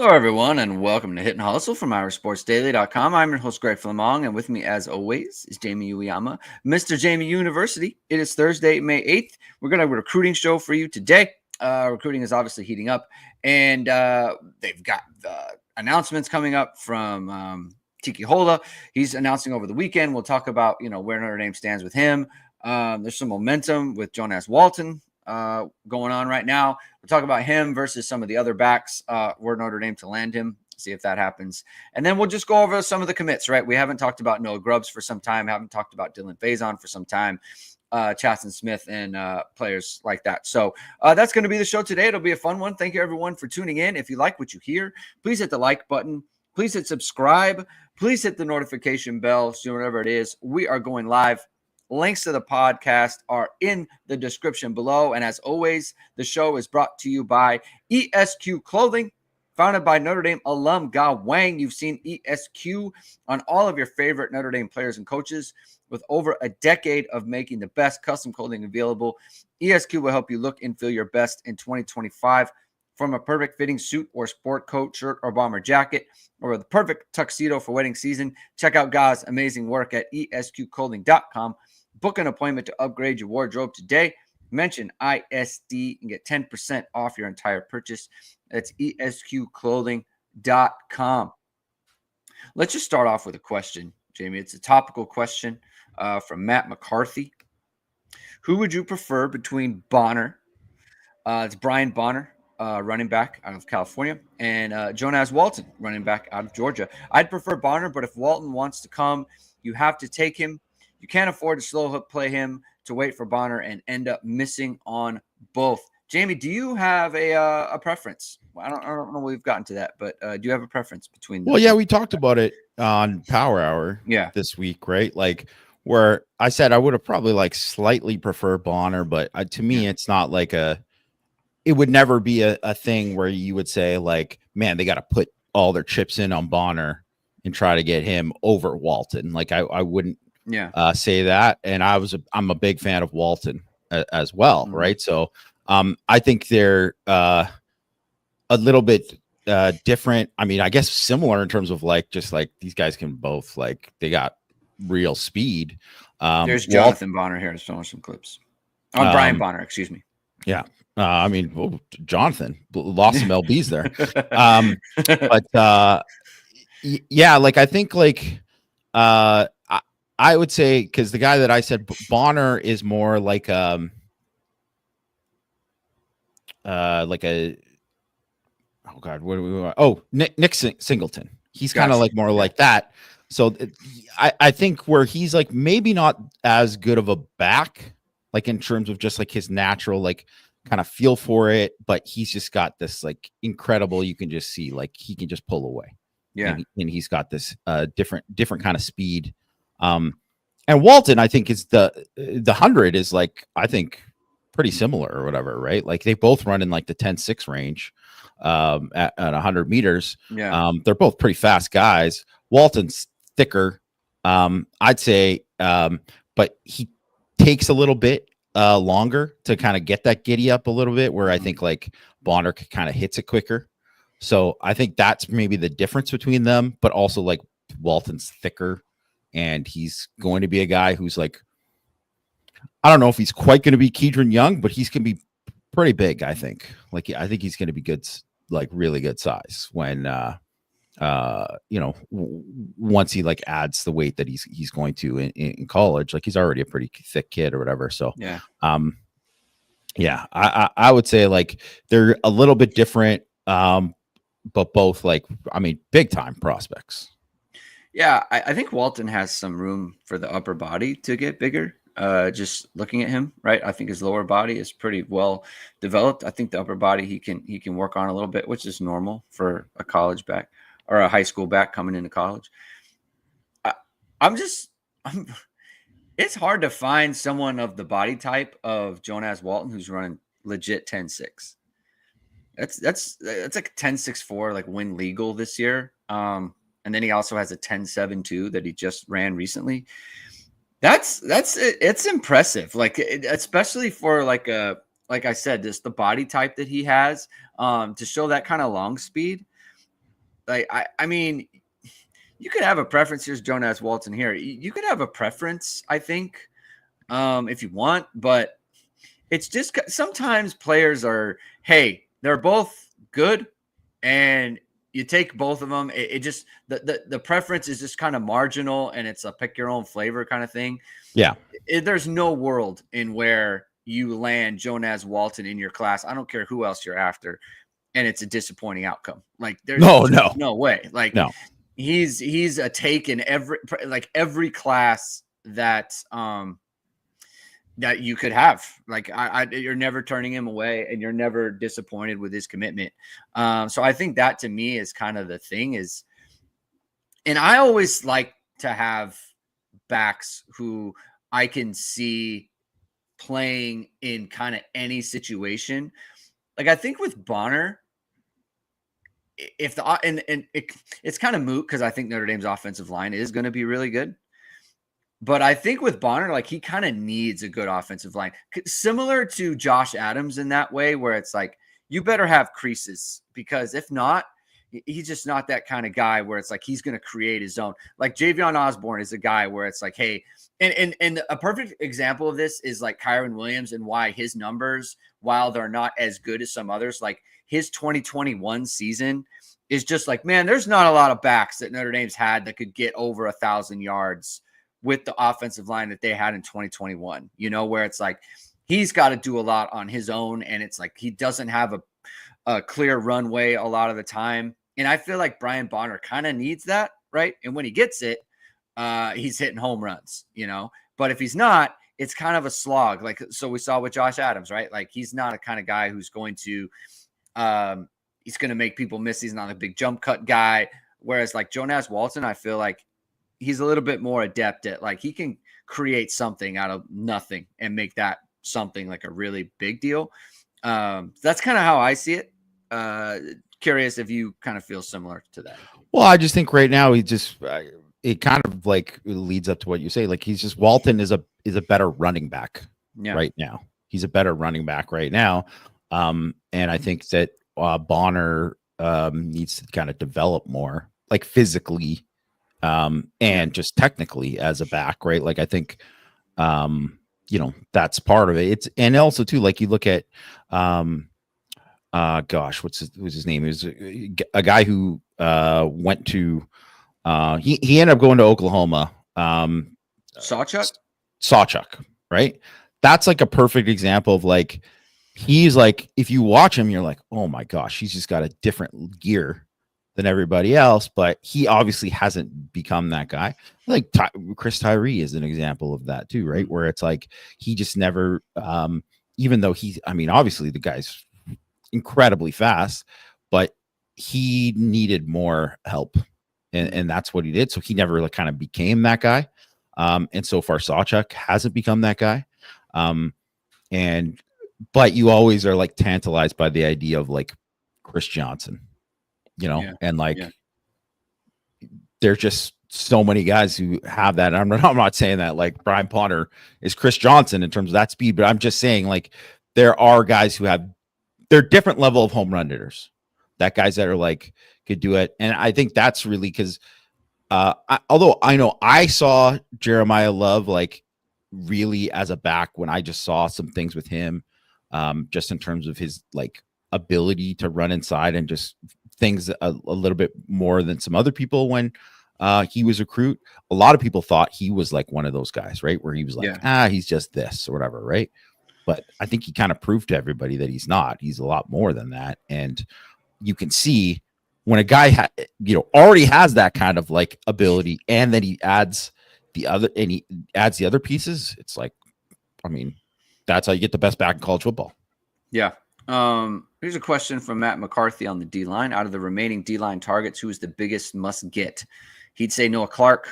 Hello, everyone, and welcome to Hit and Hustle from IrishSportsDaily.com. I'm your host, Greg Flammang, and with me, as always, is Jamie Uyeyama, Mr. Jamie University. It is Thursday, May 8th. We're going to have a recruiting show for you today. Recruiting is obviously heating up, and they've got announcements coming up from Tiki Hola. He's announcing over the weekend. We'll talk about, where Notre Dame stands with him. There's some momentum with Jonas Walton going on right now. We'll talk about him versus some of the other backs were Notre Dame to land him, see if that happens. And then we'll just go over some of the commits, right? We haven't talked about Noah Grubbs for some time, haven't talked about Dylan Faison for some time, Chasten Smith and players like that. So that's going to be the show today. It'll be a fun one. Thank you, everyone, for tuning in. If you like what you hear, please hit the like button. Please hit subscribe. Please hit the notification bell. So whatever it is, we are going live. Links to the podcast are in the description below. And as always, the show is brought to you by ESQ Clothing, founded by Notre Dame alum Ge Wang. You've seen ESQ on all of your favorite Notre Dame players and coaches. With over a decade of making the best custom clothing available, ESQ will help you look and feel your best in 2025. From a perfect fitting suit or sport coat, shirt, or bomber jacket, or the perfect tuxedo for wedding season, check out Ge's amazing work at esqclothing.com. Book an appointment to upgrade your wardrobe today. Mention ISD and get 10% off your entire purchase. That's esqclothing.com. Let's just start off with a question, Jamie. It's a topical question from Matt McCarthy. Who would you prefer between Bonner? It's Brian Bonner, running back out of California, and Jonas Walton, running back out of Georgia. I'd prefer Bonner, but if Walton wants to come, you have to take him. You can't afford to slow play him to wait for Bonner and end up missing on both. Jamie, do you have a preference? I don't know if we've gotten to that, but do you have a preference between them? Well, yeah, we talked about it on Power Hour this week, right? Like where I said I would have probably like slightly prefer Bonner, but to me, it's not like it would never be a thing where you would say like, man, they got to put all their chips in on Bonner and try to get him over Walton. Like I wouldn't say that. And I'm a big fan of Walton as well. Mm-hmm. Right. So I think they're a little bit different. I mean, I guess similar in terms of like, just like these guys can both like, they got real speed. There's Jonathan Bonner here to show us some clips on Brian Bonner. Excuse me. Yeah. Jonathan lost some LBs there. Yeah, like I think like I would say, because the guy that I said Bonner is more like a oh god, what do we want? Oh, Nick Singleton. He's kind of like more like that. So I think where he's like maybe not as good of a back, like in terms of just like his natural like kind of feel for it, but he's just got this like incredible, you can just see like he can just pull away. Yeah. And he's got this different kind of speed. And Walton, I think is the 100 is like, I think pretty similar or whatever, right? Like they both run in like the 10-6 range at 100 meters. Yeah. They're both pretty fast guys. Walton's thicker, I'd say, but he takes a little bit longer to kind of get that giddy up a little bit, where I think like Bonner kind of hits it quicker. So I think that's maybe the difference between them, but also like Walton's thicker and he's going to be a guy who's like, I don't know if he's quite going to be Kedron Young, but he's going to be pretty big. I think he's going to be good, like really good size when, once he like adds the weight that he's going to in college. Like he's already a pretty thick kid or whatever. So, I would say like they're a little bit different, but both like, I mean, big time prospects. Yeah, I think Walton has some room for the upper body to get bigger. Just looking at him, right? I think his lower body is pretty well developed. I think the upper body he can work on a little bit, which is normal for a college back or a high school back coming into college. It's hard to find someone of the body type of Jonas Walton who's running legit 10-6. That's like 10-6-4, like win legal this year. And then he also has a 10-7-2 that he just ran recently. It's impressive. Like, especially for like I said, just the body type that he has, to show that kind of long speed. Like I mean, you could have a preference. Here's Jonas Walton here. You could have a preference, I think, if you want, but it's just sometimes players are, hey, they're both good, and you take both of them. It just the preference is just kind of marginal, and it's a pick your own flavor kind of thing. Yeah. There's no world in where you land Jonas Walton in your class. I don't care who else you're after, and it's a disappointing outcome. Like there's no way. Like no. He's a take in every class that that you could have. Like you're never turning him away, and you're never disappointed with his commitment. So I think that to me is kind of the thing is, and I always like to have backs who I can see playing in kind of any situation. Like I think with Bonner, if the it's kind of moot because I think Notre Dame's offensive line is going to be really good. But I think with Bonner, like he kind of needs a good offensive line, similar to Josh Adams in that way, where it's like you better have creases because if not, he's just not that kind of guy where it's like he's going to create his own. Like Javion Osborne is a guy where it's like, hey, and a perfect example of this is like Kyron Williams and why his numbers, while they're not as good as some others, like his 2021 season is just like, man, there's not a lot of backs that Notre Dame's had that could get over 1,000 yards with the offensive line that they had in 2021, you know, where it's like he's got to do a lot on his own. And it's like he doesn't have a clear runway a lot of the time. And I feel like Brian Bonner kind of needs that, right? And when he gets it, he's hitting home runs, you know. But if he's not, it's kind of a slog. Like so we saw with Josh Adams, right? Like he's not a kind of guy who's going to he's going to make people miss. He's not a big jump cut guy. Whereas like Jonas Walton, I feel like he's a little bit more adept at like he can create something out of nothing and make that something like a really big deal. That's kind of how I see it. Curious if you kind of feel similar to that. Well, I just think right now he just it kind of like leads up to what you say. Like he's just Walton is a better running back right now. He's a better running back right now, and I think that Bonner needs to kind of develop more, like physically, and just technically as a back, right? Like I think, you know, that's part of it. It's and also too, like you look at. Gosh, what's his name? He was a guy who went to he ended up going to Oklahoma. Sawchuk, right? That's like a perfect example of like he's like if you watch him, you're like, oh my gosh, he's just got a different gear than everybody else, but he obviously hasn't become that guy. Like Chris Tyree is an example of that too, right? Where it's like he just never even though obviously the guy's incredibly fast, but he needed more help, and that's what he did. So he never like kind of became that guy. And so far, Sawchuk hasn't become that guy. But you always are like tantalized by the idea of like Chris Johnson, you know, and like there's just so many guys who have that. I'm not saying that like Brian Bonner is Chris Johnson in terms of that speed, but I'm just saying like there are guys who have. They're different level of home run hitters. That guys that are like could do it, and I think that's really because although I know I saw Jeremiah Love like really as a back when I just saw some things with him, just in terms of his like ability to run inside and just things a little bit more than some other people when he was a recruit. A lot of people thought he was like one of those guys, right? Where he was like, he's just this or whatever, right? But I think he kind of proved to everybody that he's not. He's a lot more than that. And you can see when a guy, already has that kind of like ability and then he adds the other pieces. It's like, I mean, that's how you get the best back in college football. Yeah. Here's a question from Matt McCarthy on the D-line. Out of the remaining D-line targets, who is the biggest must get? He'd say Noah Clark,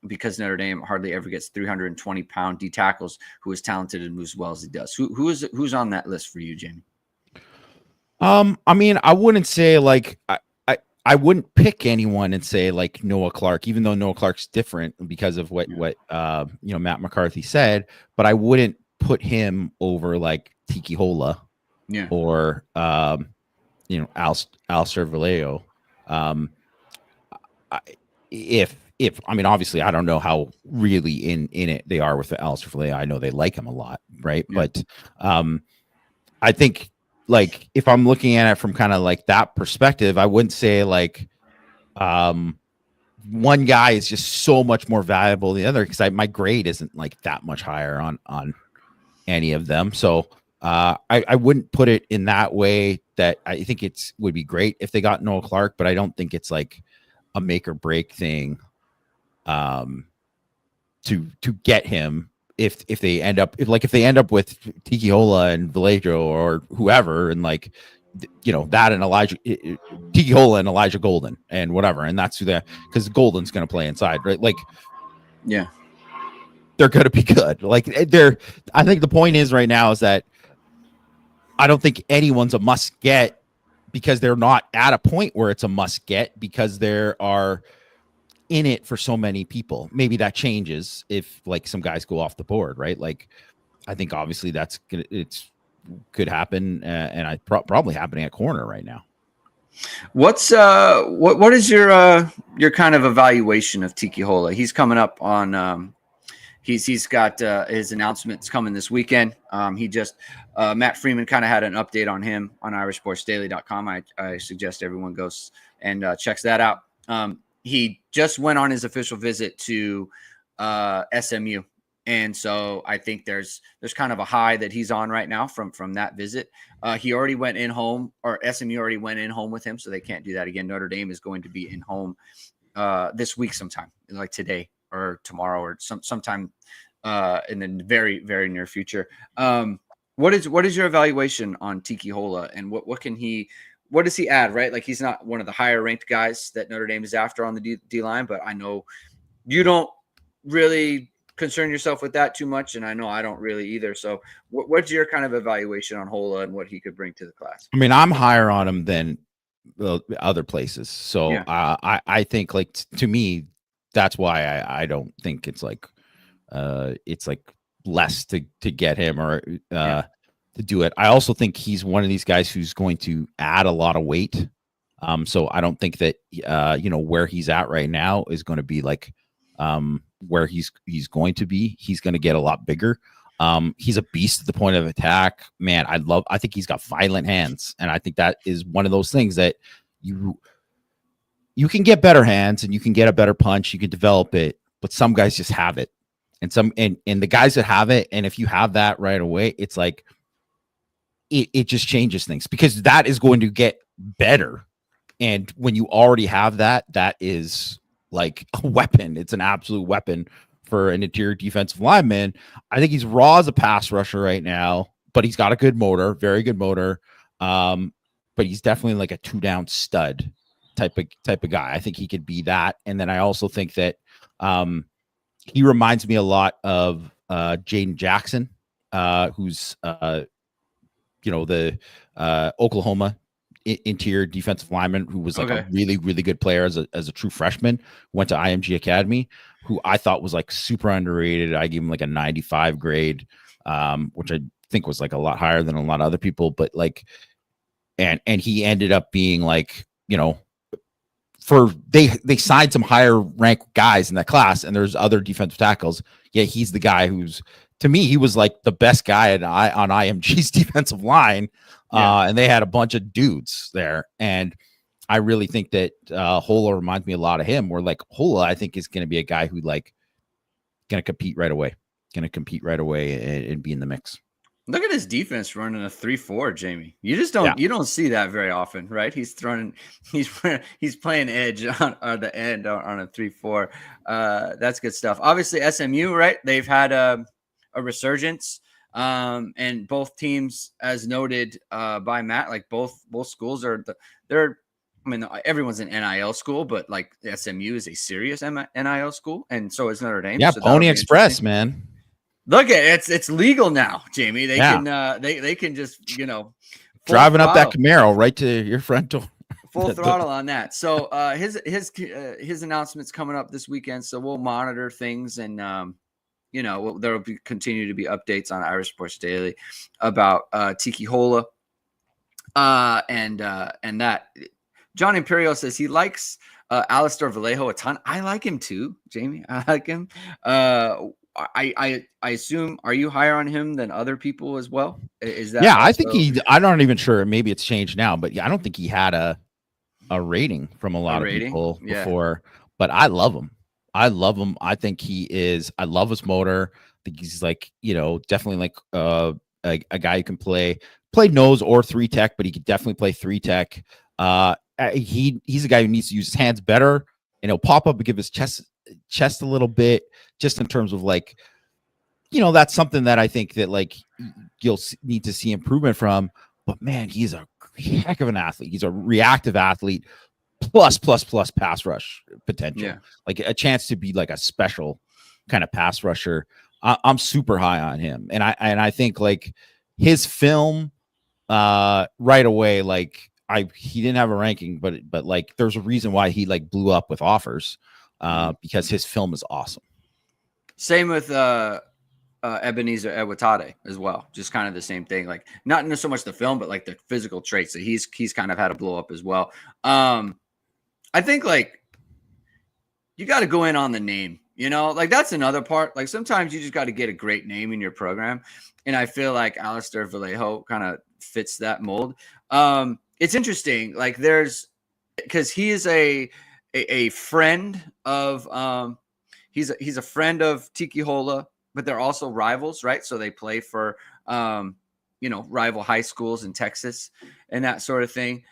because Notre Dame hardly ever gets 320-pound D tackles who is talented and moves as well as he does. Who's on that list for you, Jamie? I mean, I wouldn't say like I wouldn't pick anyone and say like Noah Clark, even though Noah Clark's different because of what Matt McCarthy said, but I wouldn't put him over like Tiki Hola or Al Cervaleo. Um, if I mean, obviously, I don't know how really in it they are with the Alistair Fillet. I know they like him a lot, right? Yeah. But I think like if I'm looking at it from kind of like that perspective, I wouldn't say like one guy is just so much more valuable than the other because my grade isn't like that much higher on any of them. So I wouldn't put it in that way. That I think would be great if they got Noah Clark, but I don't think it's like a make or break thing to get him if they end up with Tiki Hola and Vallejo or whoever, and like that and Elijah Tiki Hola and Elijah Golden and whatever, and that's who that, because Golden's going to play inside, right? Like, yeah, they're going to be good. Like I think the point is right now is that I don't think anyone's a must get because they're not at a point where it's a must get because there are in it for so many people. Maybe that changes if like some guys go off the board, right? Like I think obviously could happen, and I probably happening at corner right now. What's what is your kind of evaluation of Tiki Hola? He's coming up on he's got his announcements coming this weekend. He just Matt Freeman kind of had an update on him on irishsportsdaily.com. I suggest everyone goes and checks that out. He just went on his official visit to SMU. And so I think there's kind of a high that he's on right now from that visit. He already went in home, or SMU already went in home with him, so they can't do that again. Notre Dame is going to be in home this week sometime, like today or tomorrow or sometime in the very, very near future. What is your evaluation on Tiki Hola, and what does he add, right? Like, he's not one of the higher ranked guys that Notre Dame is after on the D line, but I know you don't really concern yourself with that too much, and I know I don't really either. So what's your kind of evaluation on Hola and what he could bring to the class? I mean, I'm higher on him than other places. So yeah. I think like to me, that's why I don't think it's like less to get him or to do it. I also think he's one of these guys who's going to add a lot of weight. So I don't think that where he's at right now is going to be like where he's going to be. He's going to get a lot bigger. He's a beast at the point of attack, man. I think he's got violent hands, and I think that is one of those things that you can get better hands and you can get a better punch, you can develop it, but some guys just have it, and the guys that have it, and if you have that right away, it's like it just changes things, because that is going to get better, and when you already have that is like a weapon. It's an absolute weapon for an interior defensive lineman. I think he's raw as a pass rusher right now, but he's got a good motor, very good motor. But he's definitely like a 2-down stud type of guy. I think he could be that. And then I also think that he reminds me a lot of Jaden Jackson, who's the Oklahoma interior defensive lineman, who was like a really, really good player as a true freshman, went to IMG Academy, who I thought was like super underrated. I gave him like a 95 grade, which I think was like a lot higher than a lot of other people, but like, and he ended up being like, they signed some higher ranked guys in that class, and there's other defensive tackles. Yeah, he's the guy who's, to me, he was like the best guy on IMG's defensive line. And they had a bunch of dudes there. And I really think that Hola reminds me a lot of him, where like Hola, I think, is going to be a guy who like going to compete right away and be in the mix. Look at his defense running a 3-4, Jamie. You just don't you don't see that very often, right? He's playing edge on the end on a 3-4. That's good stuff. Obviously, SMU, right? They've had a resurgence. And both teams, as noted by Matt, like both schools everyone's an NIL school, but like SMU is a serious NIL school, and so is Notre Dame. Yeah, so Pony Express, man. Look at it's legal now, Jamie. They can they can just driving up that Camaro right to your front door. Full throttle on that. So his announcements coming up this weekend. So we'll monitor things, and there will continue to be updates on Irish Sports Daily about Tiki Hola, and that John Imperial says he likes Alistair Vallejo a ton. I like him too, Jamie. I like him. I assume, are you higher on him than other people as well? Is that Yeah, I also think I'm not even sure. Maybe it's changed now, but yeah, I don't think he had a rating from a a lot of rating? people Yeah. before. But I love him. I love him. I think he is. I love his motor. I think he's like, definitely like a guy who can play nose or three tech, but he could definitely play three tech. He's a guy who needs to use his hands better, and he'll pop up and give his chest a little bit, just in terms of like, that's something that I think that like you'll need to see improvement from. But man, he's a heck of an athlete. He's a reactive athlete, plus pass rush potential. Yeah. Like a chance to be like a special kind of pass rusher. I'm super high on him, and I think like his film right away, like he didn't have a ranking, but like there's a reason why he like blew up with offers, because his film is awesome. Same with Ebenezer Ewatade as well. Just kind of the same thing. Like not so much the film, but like the physical traits that he's kind of had a blow up as well. I think like you got to go in on the name, like that's another part. Like sometimes you just got to get a great name in your program. And I feel like Alistair Vallejo kind of fits that mold. It's interesting. Like because he is a friend of, he's a friend of Tiki Hola, but they're also rivals, right? So they play for, rival high schools in Texas and that sort of thing.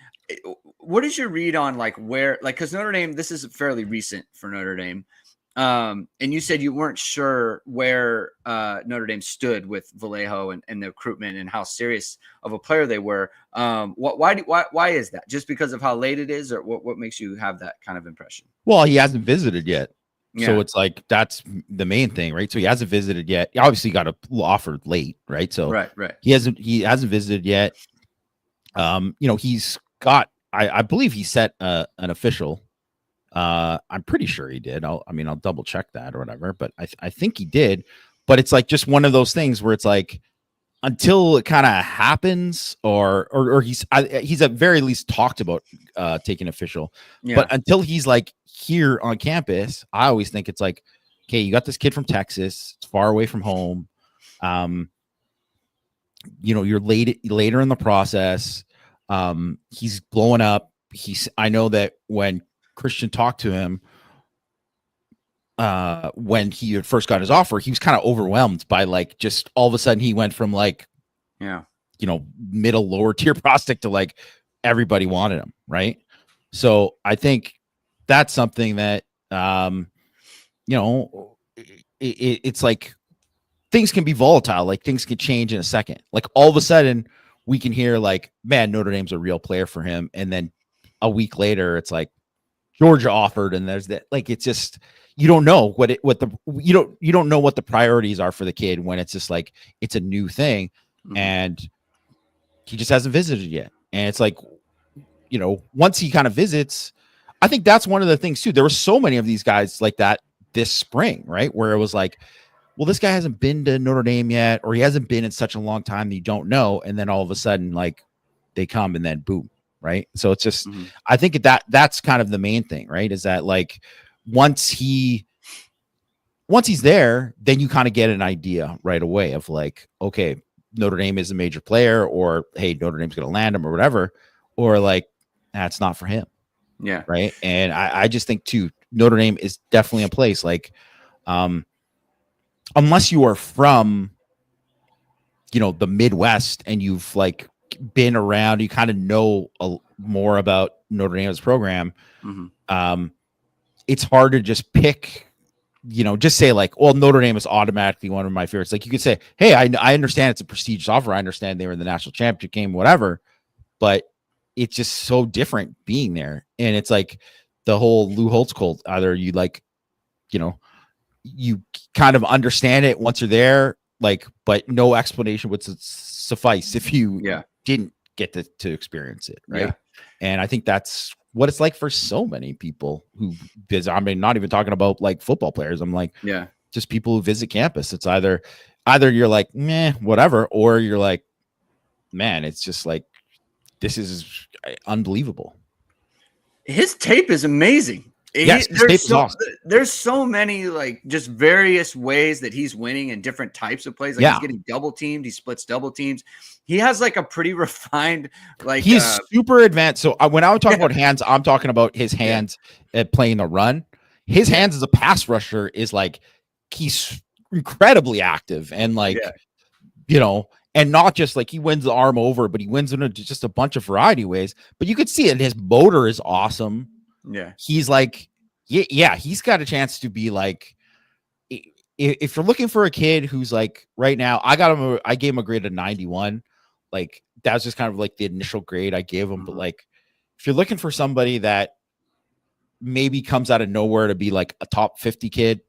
What is your read on like where, like, because Notre Dame, this is fairly recent for Notre Dame. And you said you weren't sure where Notre Dame stood with Vallejo and the recruitment and how serious of a player they were. Why is that? Just because of how late it is, or what makes you have that kind of impression? Well, he hasn't visited yet. Yeah. So it's like that's the main thing, right? So he hasn't visited yet. He obviously got offered late, right? So right. He hasn't visited yet. He's got I believe he set an official. I'm pretty sure he did. I'll double check that or whatever, but I think he did. But it's like just one of those things where it's like until it kind of happens, or he's at very least talked about taking official. Yeah. But until he's like here on campus, I always think it's like, okay, you got this kid from Texas, it's far away from home. You're later in the process. He's blowing up. I know that when Christian talked to him, when he had first got his offer, he was kind of overwhelmed by like just all of a sudden he went from like, middle lower tier prospect to like everybody wanted him, right? So I think that's something that it's like things can be volatile, like things can change in a second. Like all of a sudden we can hear like, man, Notre Dame's a real player for him, and then a week later it's like Georgia offered, and there's that. Like it's just you don't know you don't know what the priorities are for the kid when it's just like it's a new thing, and he just hasn't visited yet. And it's like, once he kind of visits, I think that's one of the things too. There were so many of these guys like that this spring, right? Where it was like, well, this guy hasn't been to Notre Dame yet, or he hasn't been in such a long time that you don't know. And then all of a sudden, like they come and then boom. Right. So it's just, I think that's kind of the main thing, right? Is that like, once he's there, then you kind of get an idea right away of like, okay, Notre Dame is a major player, or, hey, Notre Dame's going to land him or whatever, or like, that's not for him. Yeah. Right. And I just think too, Notre Dame is definitely a place like, unless you are from, the Midwest and you've like been around, you kind of know more about Notre Dame's program. It's hard to just pick, just say like, well, Notre Dame is automatically one of my favorites. Like you could say, hey, I understand it's a prestigious offer. I understand they were in the national championship game, whatever, but it's just so different being there. And it's like the whole Lou Holtz cult. Either you like, you kind of understand it once you're there, like, but no explanation would suffice if you didn't get to experience it. Right. Yeah. And I think that's what it's like for so many people who visit. I mean, not even talking about like football players. I'm like, just people who visit campus. It's either you're like, meh, whatever, or you're like, man, it's just like, this is unbelievable. his tape is amazing. Yes, his tape is awesome. There's so many like just various ways that he's winning in different types of plays. Like he's getting double teamed, he splits double teams. He has like a pretty refined, like he's super advanced. So when I would talk about hands, I'm talking about his hands at playing the run. His hands as a pass rusher is like he's incredibly active and like you know, and not just like he wins the arm over, but he wins in just a bunch of variety ways. But you could see it. His motor is awesome. Yeah. He's like, he's got a chance to be like, if you're looking for a kid who's like right now, I gave him a grade of 91. Like that's just kind of like the initial grade I gave him. But like, if you're looking for somebody that maybe comes out of nowhere to be like a top 50 kid,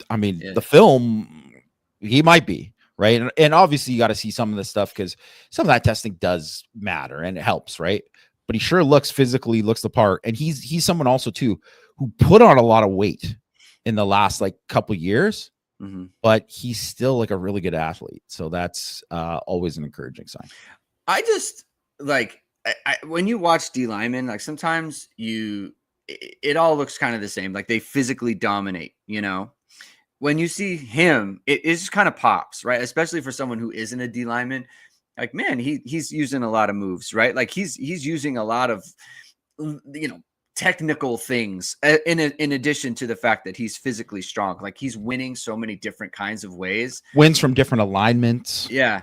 I mean, the film, he might be. Right. And obviously you got to see some of this stuff because some of that testing does matter and it helps. Right. But he sure physically looks the part. And he's someone also too, who put on a lot of weight in the last like couple years, but he's still like a really good athlete. So that's always an encouraging sign. I just like, when you watch D linemen, like sometimes it all looks kind of the same. Like they physically dominate, you know? When you see him, it just kind of pops, right? Especially for someone who isn't a D lineman. Like, man, he's using a lot of moves, right? Like he's using a lot of, you know, technical things in addition to the fact that he's physically strong. Like he's winning so many different kinds of ways. Wins from different alignments. Yeah.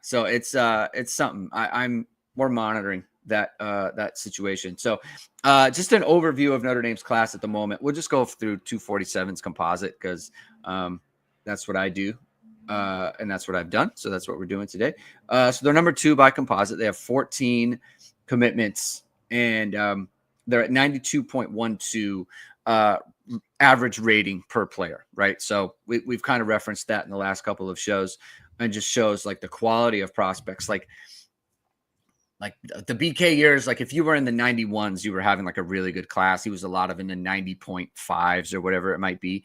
So it's something I'm more monitoring that situation. So just an overview of Notre Dame's class at the moment. We'll just go through 247's composite because that's what I do. And that's what I've done. So that's what we're doing today. So they're number 2 by composite. They have 14 commitments and they're at 92.12 average rating per player, right? So we've kind of referenced that in the last couple of shows and just shows like the quality of prospects. Like the BK years, like if you were in the 91s, you were having like a really good class. He was a lot of in the 90.5s or whatever it might be.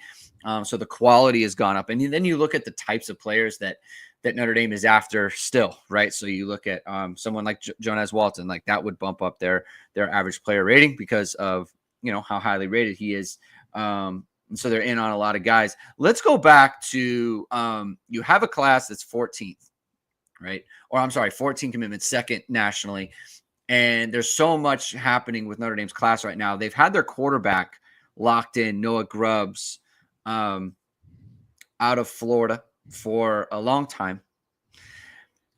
So the quality has gone up. And then you look at the types of players that Notre Dame is after still, right? So you look at someone like Jonas Walton, like that would bump up their average player rating because of, you know, how highly rated he is. And so they're in on a lot of guys. Let's go back to you have a class that's 14th. Right. Or I'm sorry, 14 commitments, second nationally. And there's so much happening with Notre Dame's class right now. They've had their quarterback locked in, Noah Grubbs, out of Florida for a long time.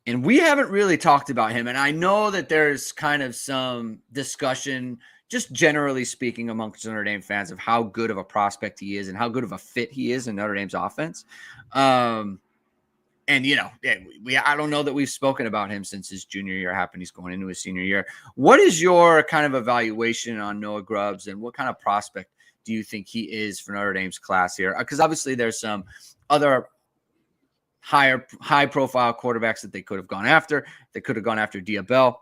And we haven't really talked about him. And I know that there's kind of some discussion, just generally speaking, amongst Notre Dame fans of how good of a prospect he is and how good of a fit he is in Notre Dame's offense. And, you know, I don't know that we've spoken about him since his junior year happened. He's going into his senior year. What is your kind of evaluation on Noah Grubbs and what kind of prospect do you think he is for Notre Dame's class here? Because obviously there's some other high profile quarterbacks that they could have gone after. They could have gone after Diabell,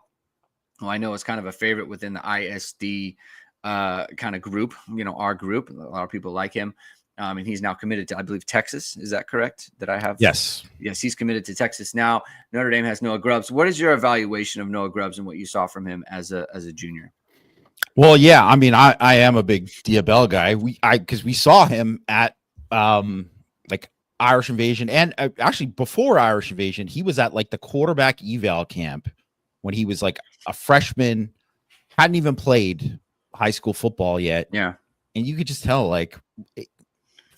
who I know is kind of a favorite within the ISD kind of group, you know, our group. A lot of people like him. And he's now committed to, I believe, Texas. Is that correct? That I have? Yes, he's committed to Texas now. Notre Dame has Noah Grubbs. What is your evaluation of Noah Grubbs and what you saw from him as a junior? Well, yeah, I mean, I am a big Diabell guy. Because we saw him at like Irish Invasion, and actually before Irish Invasion, he was at like the quarterback eval camp when he was like a freshman, hadn't even played high school football yet. Yeah, and you could just tell like.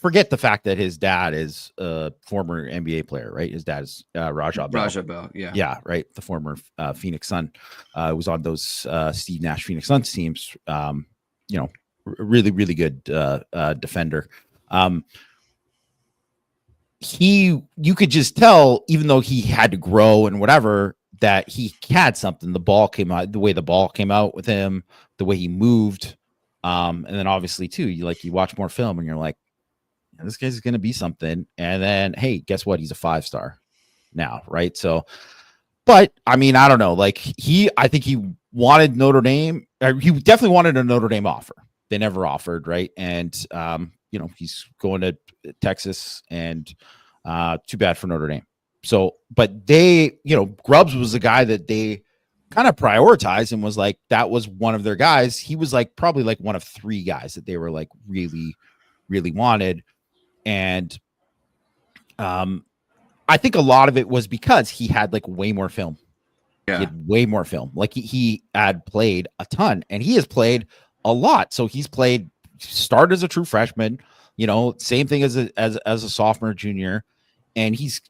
Forget the fact that his dad is a former NBA player, right? His dad is Raja Bell. Yeah, right. The former Phoenix Sun was on those Steve Nash Phoenix Suns teams. You know, really, really good defender. You could just tell, even though he had to grow and whatever, that he had something. The ball came out, the way the ball came out with him, the way he moved. And then obviously too, you watch more film and you're like, this guy's going to be something. And then, hey, guess what? He's a 5-star now. Right. So, but I mean, I don't know. Like I think he wanted Notre Dame. He definitely wanted a Notre Dame offer. They never offered. Right. And, you know, he's going to Texas and too bad for Notre Dame. So, but they, you know, Grubbs was the guy that they kind of prioritized and was like, that was one of their guys. He was like probably like one of 3 guys that they were like really, really wanted. And I think a lot of it was because he had like way more film. Yeah. He had way more film. Like he had played a ton, and he has played a lot. So he's started as a true freshman, same thing as a sophomore, junior. And he's,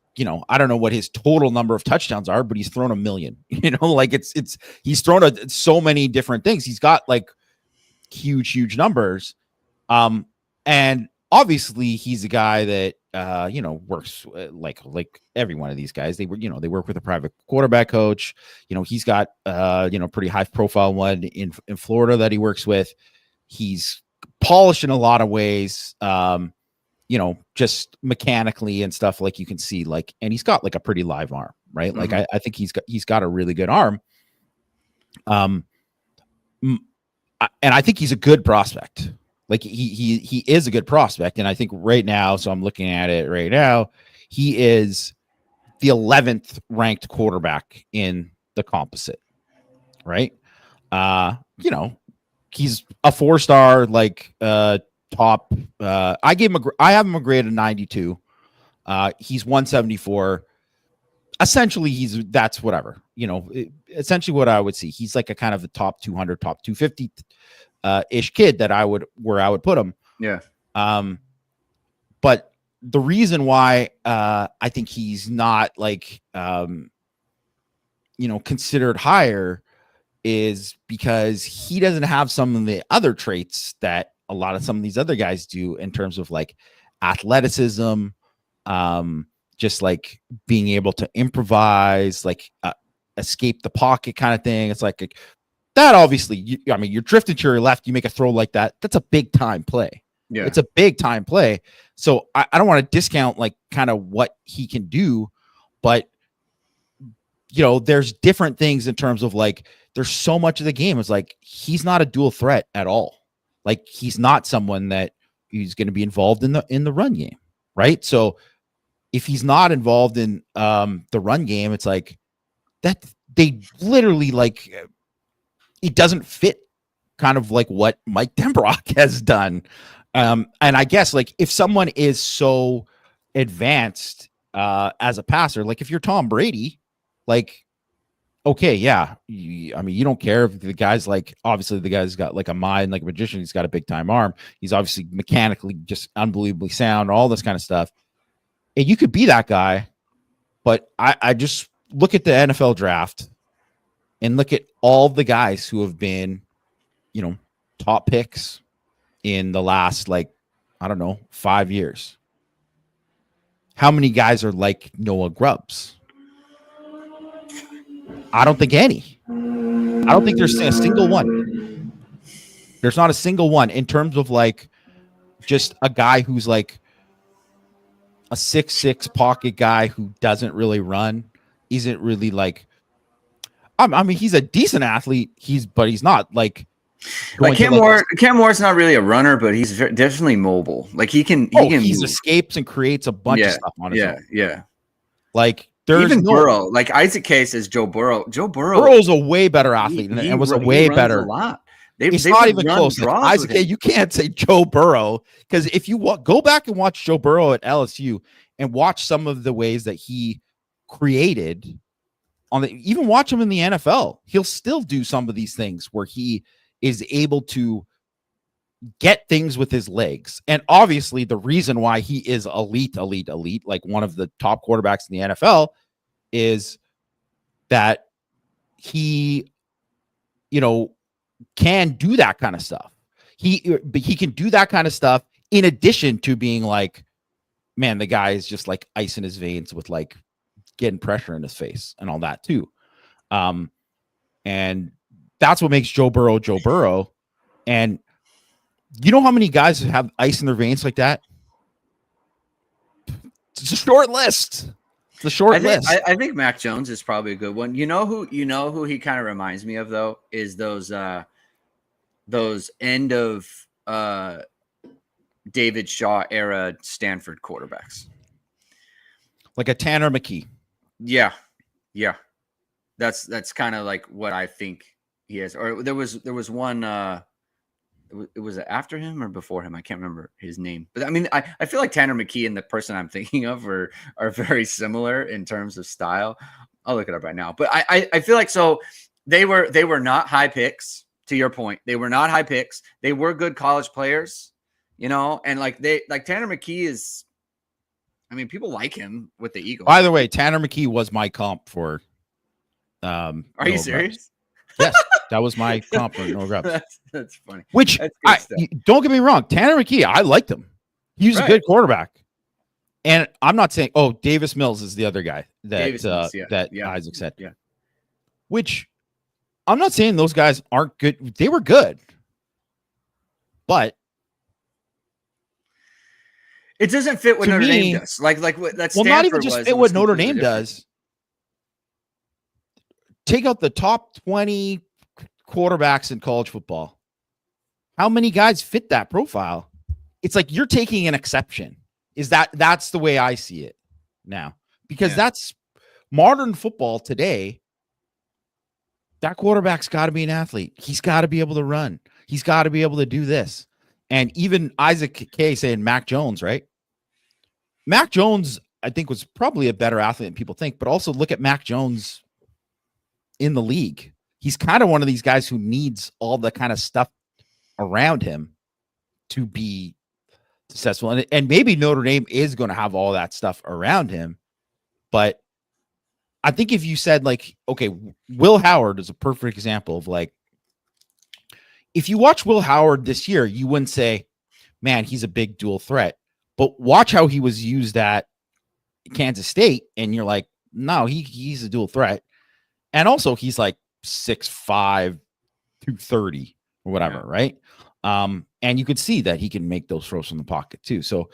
I don't know what his total number of touchdowns are, but he's thrown 1 million, like he's thrown so many different things. He's got like huge numbers. And obviously he's a guy that, works like every one of these guys. They work with a private quarterback coach. He's got, pretty high profile one in Florida that he works with. He's polished in a lot of ways, just mechanically and stuff, like you can see, like, and he's got like a pretty live arm, right? Mm-hmm. Like I think he's got a really good arm. And I think he's a good prospect. Like he is a good prospect. And I think right now, so I'm looking at it right now, he is the 11th ranked quarterback in the composite, right? He's a 4-star, like top. I have him a grade of 92. He's 174. Essentially, that's whatever, essentially what I would see. He's like a kind of a top 200, top 250 ish kid that I would put him. Yeah. But the reason why I think he's not like considered higher is because he doesn't have some of the other traits that some of these other guys do in terms of like athleticism, just like being able to improvise, like escape the pocket kind of thing. It's like that. Obviously, you're drifting to your left, you make a throw like that. That's a big time play. Yeah, it's a big time play. So I don't want to discount like kind of what he can do, but there's different things in terms of like, there's so much of the game. It's like, he's not a dual threat at all. Like he's not someone that he's going to be involved in the run game. Right. So if he's not involved in the run game, it's like that they literally like, it doesn't fit kind of like what Mike Denbrock has done. And I guess like if someone is so advanced as a passer, like if you're Tom Brady, like, okay, yeah. You don't care if the guy's like, obviously the guy's got like a mind, like a magician. He's got a big time arm. He's obviously mechanically just unbelievably sound, all this kind of stuff. And you could be that guy, but I just look at the NFL draft and look at all the guys who have been, top picks in the last, like, I don't know, 5 years. How many guys are like Noah Grubbs? I don't think any. I don't think there's a single one. There's not a single one in terms of like just a guy who's like a 6'6" pocket guy who doesn't really run. Isn't really like, he's a decent athlete. But he's not like Cam Moore's not really a runner, but he's definitely mobile. Like he escapes and creates a bunch of stuff on his own. Yeah. Like even Burrow, like Isaac K says, Joe Burrow's a way better athlete and was a way better. A lot. It's not even close. Like Isaac K, you can't say Joe Burrow, because if you go back and watch Joe Burrow at LSU and watch some of the ways that he created even watch him in the NFL, he'll still do some of these things where he is able to get things with his legs. And obviously the reason why he is elite, like one of the top quarterbacks in the NFL, is that he, can do that kind of stuff. He can do that kind of stuff in addition to being like, man, the guy is just like ice in his veins with like getting pressure in his face and all that too. And that's what makes Joe Burrow. And you know how many guys have ice in their veins like that? It's a short list. I think Mac Jones is probably a good one. You know who he kind of reminds me of though is those end of David Shaw era Stanford quarterbacks, like a Tanner McKee. Yeah. That's kind of like what I think he is. Or there was one. It was after him or before him. I can't remember his name. But I mean, I feel like Tanner McKee and the person I'm thinking of are very similar in terms of style. I'll look it up right now. But I feel like so they were not high picks. To your point, they were not high picks. They were good college players, and like Tanner McKee is. I mean, people like him with the Eagles. By the way, Tanner McKee was my comp for. Are you serious? Yes, that was my comp for no grubs. That's funny. Which don't get me wrong, Tanner McKee, I liked him. He was a good quarterback. And I'm not saying, Davis Mills is the other guy that Isaac said. Yeah. Which I'm not saying those guys aren't good. They were good. But it doesn't fit what Notre Dame does. Like what that Stanford not even just fit what Notre Dame does. Take out the top 20 quarterbacks in college football. How many guys fit that profile? It's like you're taking an exception. That's the way I see it now. Because that's modern football today. That quarterback's got to be an athlete. He's got to be able to run. He's got to be able to do this. And even Isaac K saying Mac Jones, right? Mac Jones, I think, was probably a better athlete than people think. But also look at Mac Jones in the league. He's kind of one of these guys who needs all the kind of stuff around him to be successful. And maybe Notre Dame is going to have all that stuff around him. But I think if you said like, okay, Will Howard is a perfect example of like, if you watch Will Howard this year, you wouldn't say, man, he's a big dual threat. But watch how he was used at Kansas State. And you're like, no, he's a dual threat. And also he's like 6'5", 230 or whatever, right? And you could see that he can make those throws from the pocket too. So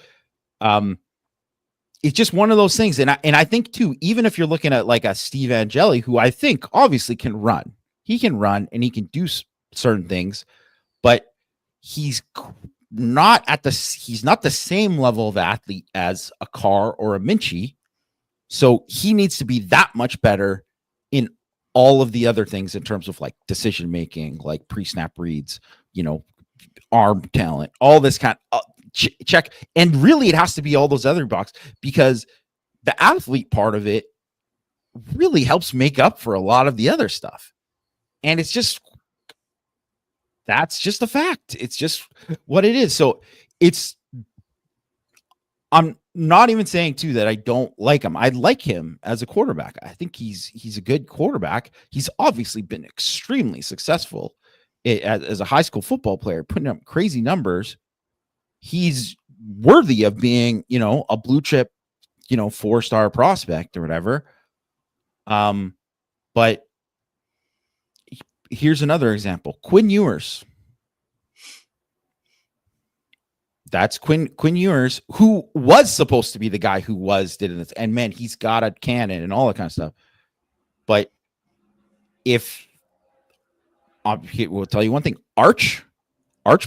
it's just one of those things. And I think too, even if you're looking at like a Steve Angeli, who I think obviously can run, he can run and he can do certain things, but he's not the same level of athlete as a Carr or a Minchie. So he needs to be that much better in all of the other things in terms of like decision making, like pre-snap reads, arm talent, all this kind of check. And really it has to be all those other boxes because the athlete part of it really helps make up for a lot of the other stuff. And that's just a fact. It's just what it is. So I'm not even saying too that I don't like him. I like him as a quarterback. I think he's a good quarterback. He's obviously been extremely successful as a high school football player, putting up crazy numbers. He's worthy of being, a blue chip, 4-star prospect or whatever. But here's another example. Quinn Ewers. That's Quinn Ewers, who was supposed to be the guy who did this. And man, he's got a cannon and all that kind of stuff. But we'll tell you one thing, Arch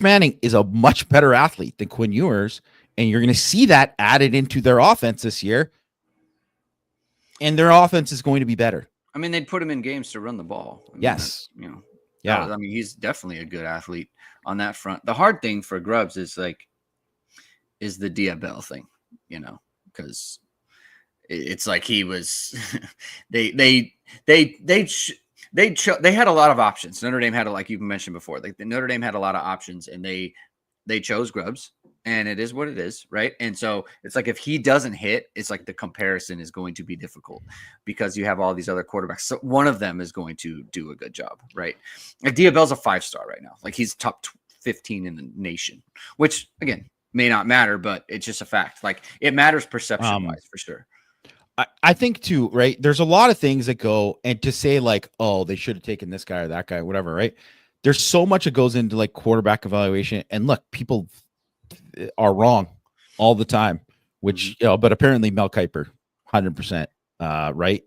Manning is a much better athlete than Quinn Ewers. And you're going to see that added into their offense this year. And their offense is going to be better. I mean, they'd put him in games to run the ball. Yes. Yeah. I mean, he's definitely a good athlete on that front. The hard thing for Grubbs is the Diabell thing, because it's like he was, they had a lot of options. Notre Dame had like you mentioned before, like Notre Dame had a lot of options and they chose Grubbs. And it is what it is, right? And so it's like if he doesn't hit, it's like the comparison is going to be difficult because you have all these other quarterbacks. So one of them is going to do a good job, right? Like Diabell's a 5-star right now. Like he's top 15 in the nation, which again may not matter, but it's just a fact. Like it matters perception-wise for sure. I think too, right? There's a lot of things that go and to say like, oh, they should have taken this guy or that guy, whatever, right? There's so much that goes into like quarterback evaluation, and look, people are wrong all the time, which, but apparently Mel Kiper, 100%, right?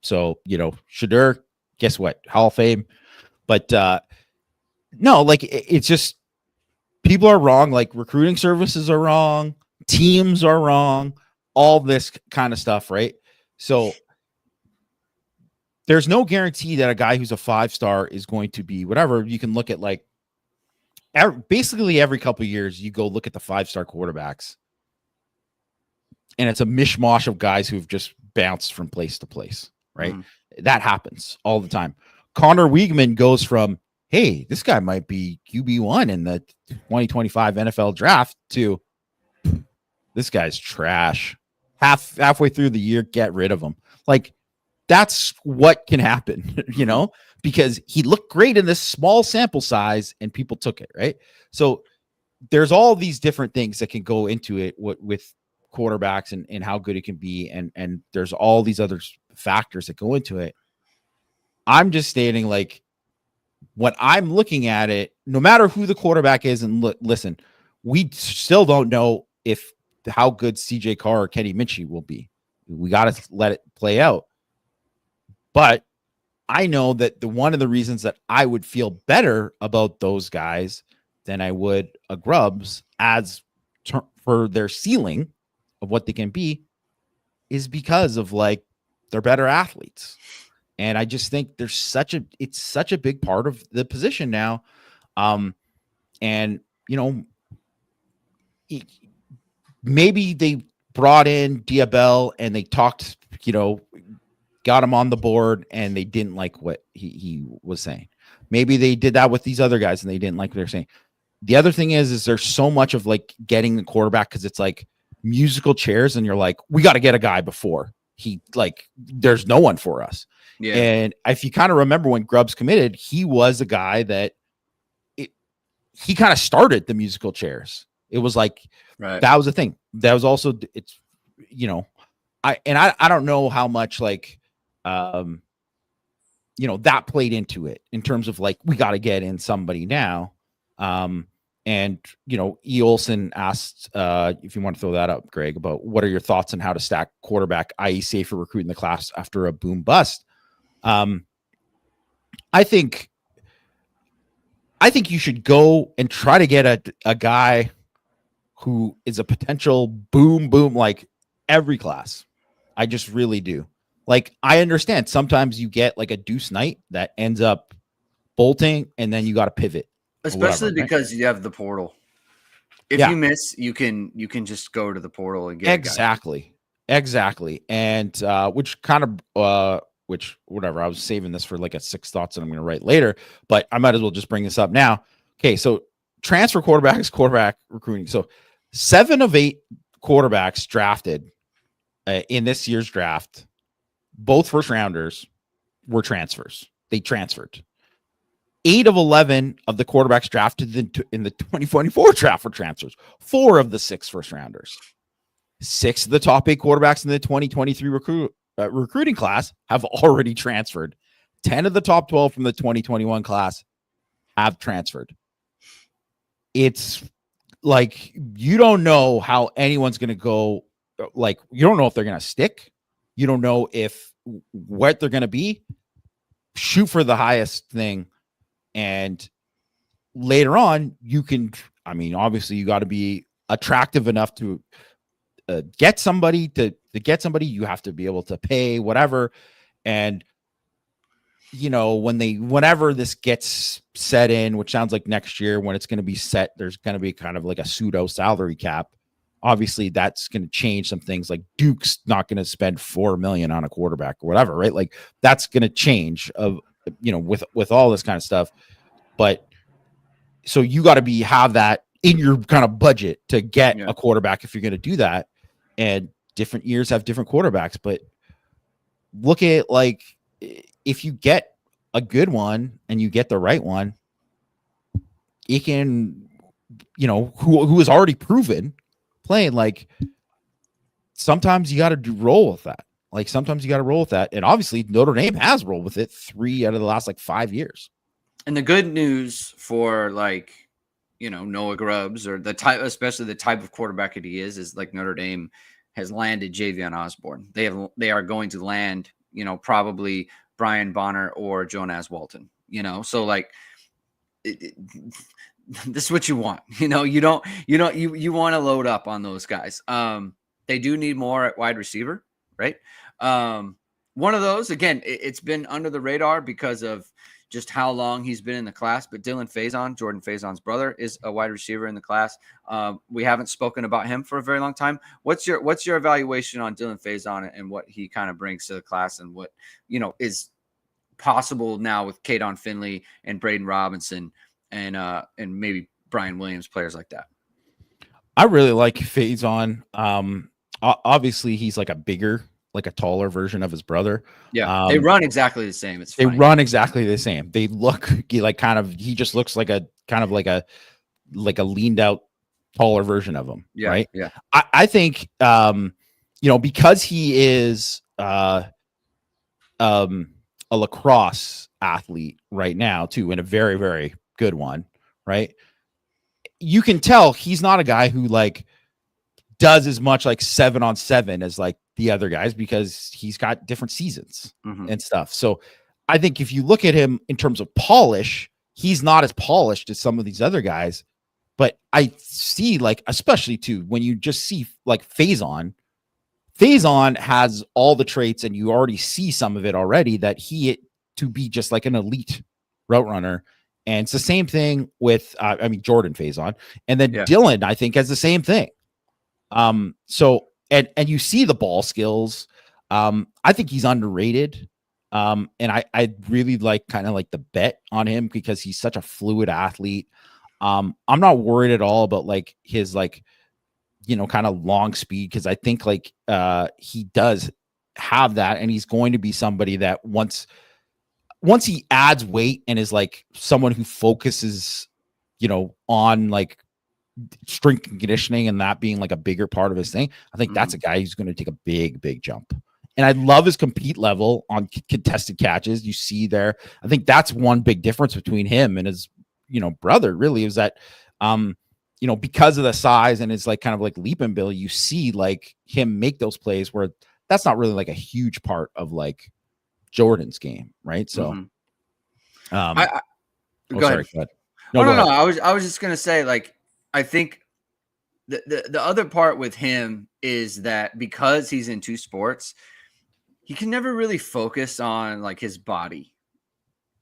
So, Shadur, guess what? Hall of Fame. But no, like it's just people are wrong. Like recruiting services are wrong. Teams are wrong. All this kind of stuff, right? So there's no guarantee that a guy who's a 5-star is going to be whatever. You can look at like basically every couple of years, you go look at the 5-star quarterbacks, and it's a mishmash of guys who've just bounced from place to place, right? That happens all the time. Connor Weigman goes from, hey, this guy might be QB1 in the 2025 NFL draft to, this guy's trash. Halfway through the year, get rid of him. Like, that's what can happen, because he looked great in this small sample size and people took it, right? So there's all these different things that can go into it with quarterbacks and how good it can be. And there's all these other factors that go into it. I'm just stating, like, when I'm looking at it, no matter who the quarterback is, and listen, we still don't know how good CJ Carr or Kenny Minchie will be. We got to let it play out. But I know that one of the reasons that I would feel better about those guys than I would a Grubbs for their ceiling of what they can be is because of, like, they're better athletes. And I just think it's such a big part of the position now. And, maybe they brought in Diabel and they talked, got him on the board and they didn't like what he was saying. Maybe they did that with these other guys and they didn't like what they're saying. The other thing is there's so much of, like, getting the quarterback because it's like musical chairs and you're like, we got to get a guy before there's no one for us. Yeah. And if you kind of remember when Grubbs committed, he was a guy that he kind of started the musical chairs. It was like, right. That was the thing. That was also, it's, I don't know how much, like, that played into it in terms of, like, we got to get in somebody now. And, E. Olson asked, if you want to throw that up, Greg, about what are your thoughts on how to stack quarterback, i.e. safer recruit in the class after a boom bust. I think you should go and try to get a guy who is a potential boom, like every class. I just really do. Like, I understand sometimes you get like a Deuce Knight that ends up bolting and then you got to pivot. Especially because you have the portal. If you miss, you can just go to the portal and get exactly. And which kind of whatever, I was saving this for like a 6 thoughts that I'm going to write later, but I might as well just bring this up now. Okay, so transfer quarterbacks, quarterback recruiting. So 7 of 8 quarterbacks drafted in this year's draft, both first rounders, were transfers. They transferred. 8 of 11 of the quarterbacks drafted in the 2024 draft were transfers. 4 of the 6 first rounders. 6 of the top 8 quarterbacks in the 2023 recruiting class have already transferred. 10 of the top 12 from the 2021 class have transferred. It's like, you don't know how anyone's going to go. Like, you don't know if they're going to stick. You don't know what they're going to be. Shoot for the highest thing. And later on, obviously you got to be attractive enough to get somebody you have to be able to pay whatever. And, whenever this gets set in, which sounds like next year when it's going to be set, there's going to be kind of like a pseudo salary cap. Obviously that's going to change some things. Like Duke's not going to spend $4 million on a quarterback or whatever, right? Like that's going to change with all this kind of stuff. But so you got to have that in your kind of budget to get a quarterback if you're going to do that. And different years have different quarterbacks, but look at, like, if you get a good one and you get the right one, it can, who is already proven playing, like, sometimes you got to roll with that. Like, sometimes you got to roll with that. And obviously Notre Dame has rolled with it 3 out of the last 5 years. And the good news for, like, Noah Grubbs, or especially the type of quarterback that he is like Notre Dame has landed Javion Osborne. They are going to land, probably Brian Bonner or Jonas Walton, so like this is what you want. You want to load up on those guys. They do need more at wide receiver, right? one of those, again, it's been under the radar because of just how long he's been in the class. But Dylan Faison, Jordan Faison's brother, is a wide receiver in the class. We haven't spoken about him for a very long time. What's your evaluation on Dylan Faison and what he kind of brings to the class, and what, is possible now with Kadon Finley and Braden Robinson and maybe Brian Williams, players like that? I really like Faison. Obviously he's like a taller version of his brother. Yeah, they run exactly the same. They run exactly the same. They look like he just looks like a leaned out taller version of him. Yeah, right. Yeah. I think, because he is a lacrosse athlete right now too, and a very, very good one. Right. You can tell he's not a guy who like does as much like 7-on-7 as like the other guys, because he's got different seasons and stuff. So I think if you look at him in terms of polish, he's not as polished as some of these other guys. But I see, like, especially too, when you just see like Faison has all the traits, and you already see some of it already, that to be just like an elite route runner. And it's the same thing with, Jordan Faison, and then Dylan, I think, has the same thing. So, and you see the ball skills. I think he's underrated. And I really like kind of like the bet on him because he's such a fluid athlete. I'm not worried at all about like his like, kind of long speed, because I think like he does have that, and he's going to be somebody that once he adds weight and is like someone who focuses, on like strength and conditioning, and that being like a bigger part of his thing, I think that's a guy who's going to take a big, big jump. And I love his compete level on contested catches. You see there, I think that's one big difference between him and his, brother, really, is that, because of the size and his like kind of like leap and bill, you see like him make those plays where that's not really like a huge part of like Jordan's game. Right. So, go ahead. No. I was just going to say, like, I think the other part with him is that because he's in two sports, he can never really focus on like his body,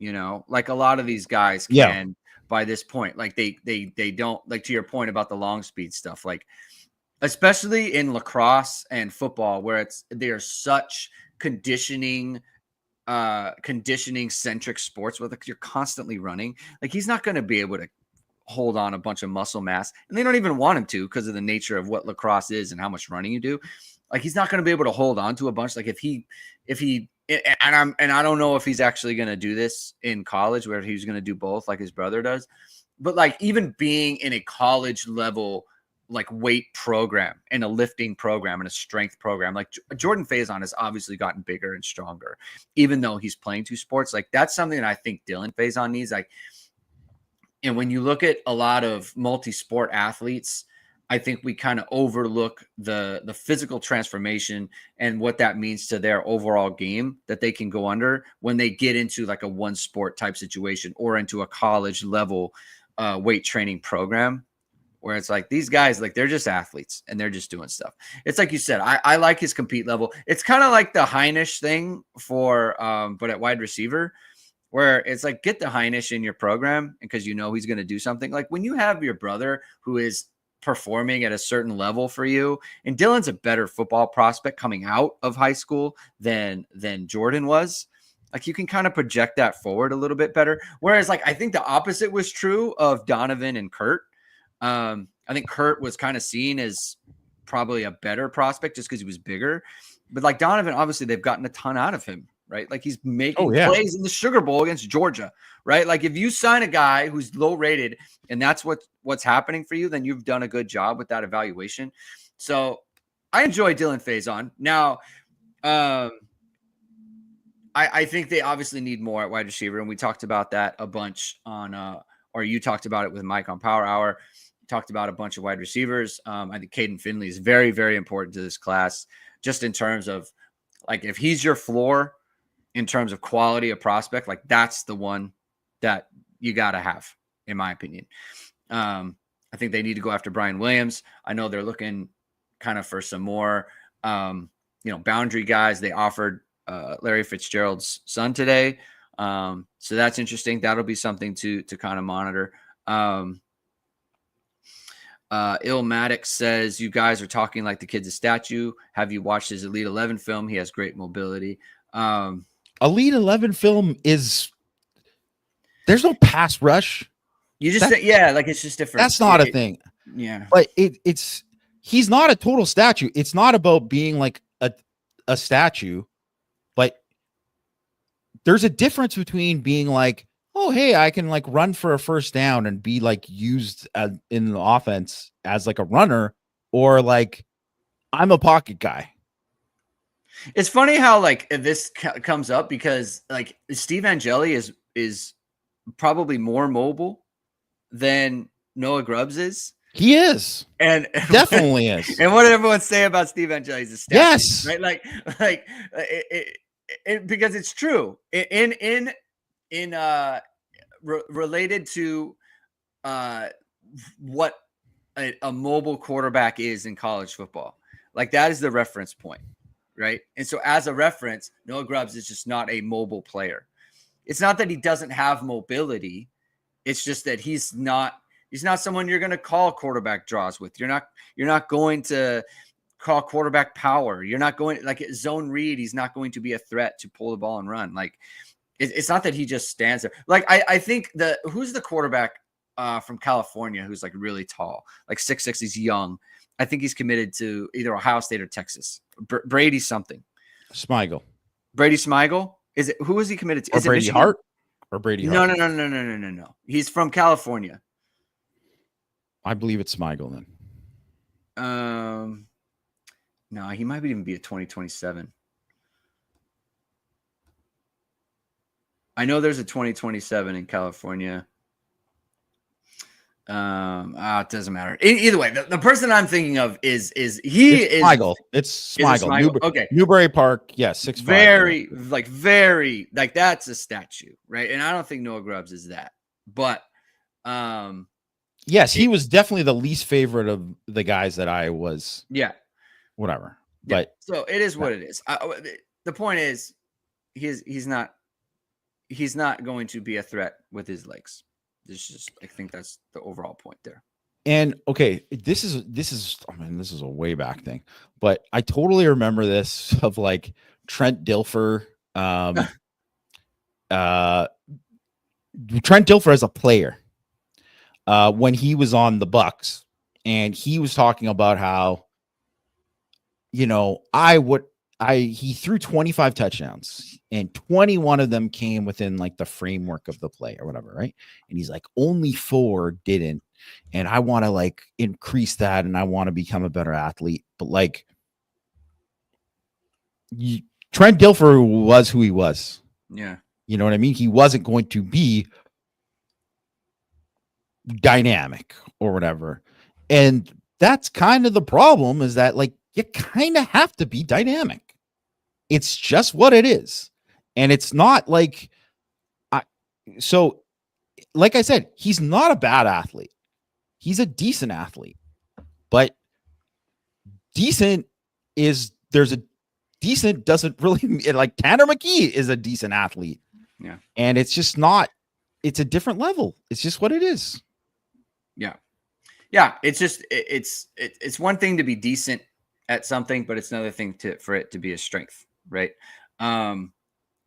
like a lot of these guys can by this point. Like they don't, like, to your point about the long speed stuff, like especially in lacrosse and football, where they're such conditioning centric sports where you're constantly running. Like, he's not going to be able to hold on a bunch of muscle mass, and they don't even want him to because of the nature of what lacrosse is and how much running you do. Like, he's not going to be able to hold on to a bunch. Like, if he and I don't know if he's actually going to do this in college, where he's going to do both like his brother does, but like even being in a college level like weight program and a lifting program and a strength program, like Jordan Faison has obviously gotten bigger and stronger, even though he's playing two sports. Like, that's something that I think Dylan Faison needs. Like, and when you look at a lot of multi-sport athletes, I think we kind of overlook the physical transformation and what that means to their overall game that they can go under when they get into like a one sport type situation or into a college level weight training program, where it's like these guys, like, they're just athletes and they're just doing stuff. It's like you said, I like his compete level. It's kind of like the Heinisch thing but at wide receiver, where it's like, get the Heinisch in your program because he's going to do something. Like, when you have your brother who is performing at a certain level for you, and Dylan's a better football prospect coming out of high school than Jordan was, like, you can kind of project that forward a little bit better. Whereas, like, I think the opposite was true of Donovan and Kurt. I think Kurt was kind of seen as probably a better prospect just because he was bigger. But like Donovan, obviously they've gotten a ton out of him, right? Like, he's making plays in the Sugar Bowl against Georgia, right? Like, if you sign a guy who's low rated and that's what's happening for you, then you've done a good job with that evaluation. So I enjoy Dylan Faison. Now, I think they obviously need more at wide receiver, and we talked about that a bunch or you talked about it with Mike on Power Hour. Talked about a bunch of wide receivers. I think Kadon Finley is very, very important to this class, just in terms of, like, if he's your floor in terms of quality of prospect, like, that's the one that you got to have, in my opinion. I think they need to go after Brian Williams. I know they're looking kind of for some more, boundary guys. They offered Larry Fitzgerald's son today. So that's interesting. That'll be something to kind of monitor. Illmatic says, you guys are talking like the kid's a statue. Have you watched his Elite 11 film? He has great mobility. Elite 11 film is, there's no pass rush. You just think, yeah, like it's just different. That's not a thing. Yeah. But it's he's not a total statue. It's not about being like a statue, but there's a difference between being like, oh, hey, I can like run for a first down and be like used in the offense as like a runner, or like I'm a pocket guy. It's funny how like this comes up because like Steve Angeli is probably more mobile than Noah Grubbs is. He is, and definitely is. And what did everyone say about Steve Angeli? He's a statue, yes, right? Like because it's true. Related to what a mobile quarterback is in college football, like that is the reference point, right? And so, as a reference, Noah Grubbs is just not a mobile player. It's not that he doesn't have mobility; it's just that he's not someone you're going to call quarterback draws with. You're not going to call quarterback power. You're not going like zone read. He's not going to be a threat to pull the ball and run. Like it's not that he just stands there. Like I think who's the quarterback from California who's like really tall, like 6'6". He's young. I think he's committed to either Ohio State or Texas. Brady something. Smigel. Brady Smigel. Is it who is he committed to? Is it Brady Hart or Brady Hart? No. He's from California. I believe it's Smigel then. No, he might even be a 2027. I know there's a 2027 in California. It doesn't matter. Either way, the person I'm thinking of is Smigel. It's Smigel. Okay. Newbury Park. Yes, 6'5". Very like that's a statue, right? And I don't think Noah Grubbs is that. But yes, he was definitely the least favorite of the guys that I was. Yeah. Whatever. Yeah. But so it is what it is. The point is he's not going to be a threat with his legs. I think that's the overall point there. And okay, this is I mean, this is a way back thing, but I totally remember this of like Trent Dilfer. Trent Dilfer as a player, when he was on the Bucks, and he was talking about how, he threw 25 touchdowns and 21 of them came within like the framework of the play or whatever, right? And he's like, only 4 didn't. And I want to like increase that, and I want to become a better athlete. But like, Trent Dilfer was who he was. Yeah. You know what I mean? He wasn't going to be dynamic or whatever. And that's kind of the problem, is that like, you kind of have to be dynamic. It's just what it is. And it's not like, so like I said, he's not a bad athlete. He's a decent athlete, but decent doesn't really, like Tanner McKee is a decent athlete. Yeah. And it's just not, it's a different level. It's just what it is. Yeah. Yeah. It's just, it's one thing to be decent at something, but it's another thing for it to be a strength, right?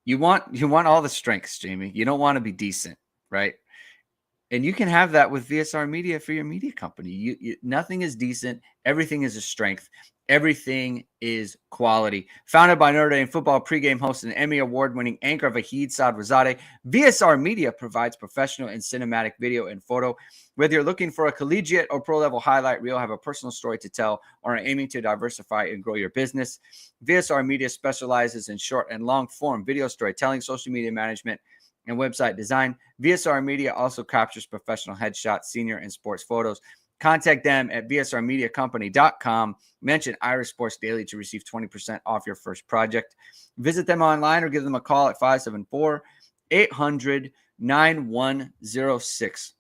You want all the strengths, Jamie. You don't want to be decent, right? And you can have that with VSR Media for your media company. Nothing is decent. Everything is a strength. Everything is quality. Founded by Notre Dame Football pregame host and Emmy award-winning anchor Vahid Sadrazadeh, VSR Media provides professional and cinematic video and photo. Whether you're looking for a collegiate or pro-level highlight reel, have a personal story to tell, or are aiming to diversify and grow your business, VSR Media specializes in short and long-form video storytelling, social media management, and website design. VSR Media also captures professional headshots, senior, and sports photos. Contact them at vsrmediacompany.com. Mention Irish Sports Daily to receive 20% off your first project. Visit them online or give them a call at 574-800-9106.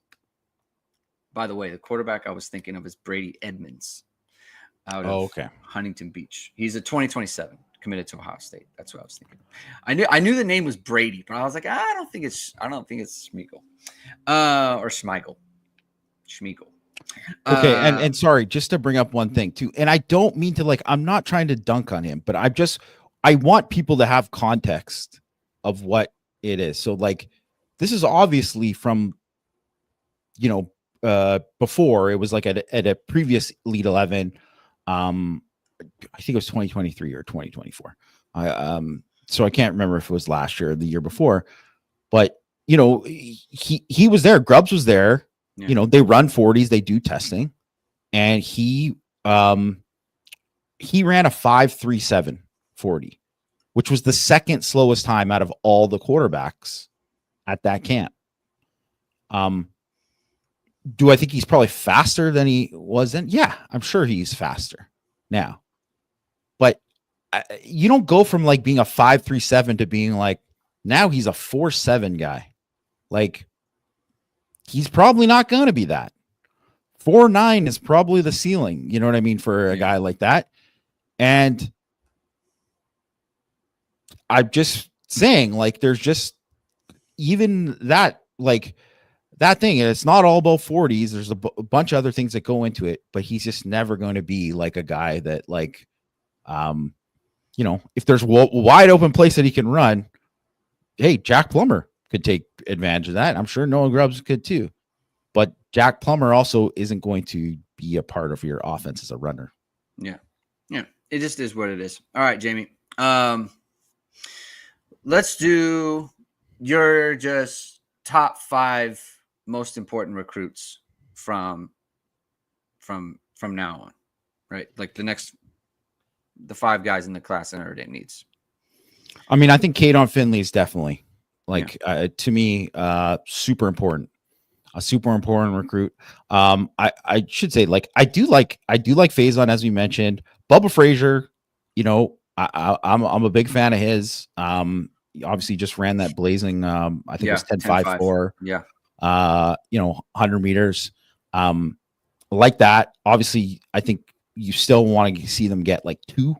By the way, the quarterback I was thinking of is Brady Edmonds out of Huntington Beach. He's a 2027. committed to Ohio State. That's what I was thinking. I knew the name was Brady, but I was like, I don't think it's Schmeigel, or Schmeigel. Okay, and sorry, just to bring up one thing too, and I don't mean to I'm not trying to dunk on him, but I want people to have context of what it is. So this is obviously from before. It was at a previous Elite 11. I think it was 2023 or 2024. So I can't remember if it was last year or the year before, but he was there. Grubbs was there. Yeah. They run 40s, they do testing, and he ran a 5.37 40, which was the second slowest time out of all the quarterbacks at that camp. Do I think he's probably faster than he was then? Yeah, I'm sure he's faster now. But you don't go from being a 5.37 to being now he's a 4.7 guy. He's probably not going to be that. 4.9 is probably the ceiling. You know what I mean? For a guy like that. And I'm just saying, there's just even that, that thing. And it's not all about 40s. There's a bunch of other things that go into it, but he's just never going to be a guy that if there's a wide open place that he can run, hey, Jack Plummer could take advantage of that. I'm sure Noah Grubbs could too. But Jack Plummer also isn't going to be a part of your offense as a runner. Yeah. Yeah. It just is what it is. All right, Jamie. Let's do your just top 5 most important recruits from now on, right? The 5 guys in the class that Notre Dame needs. I mean, I think Caden Finley is definitely to me, super important. A super important recruit. I should say, I do like Faison, as we mentioned. Bubba Frazier, I'm a big fan of his. Obviously just ran that blazing, I think it was 10.54. Yeah. 100 meters. Like that. Obviously, I think you still want to see them get 2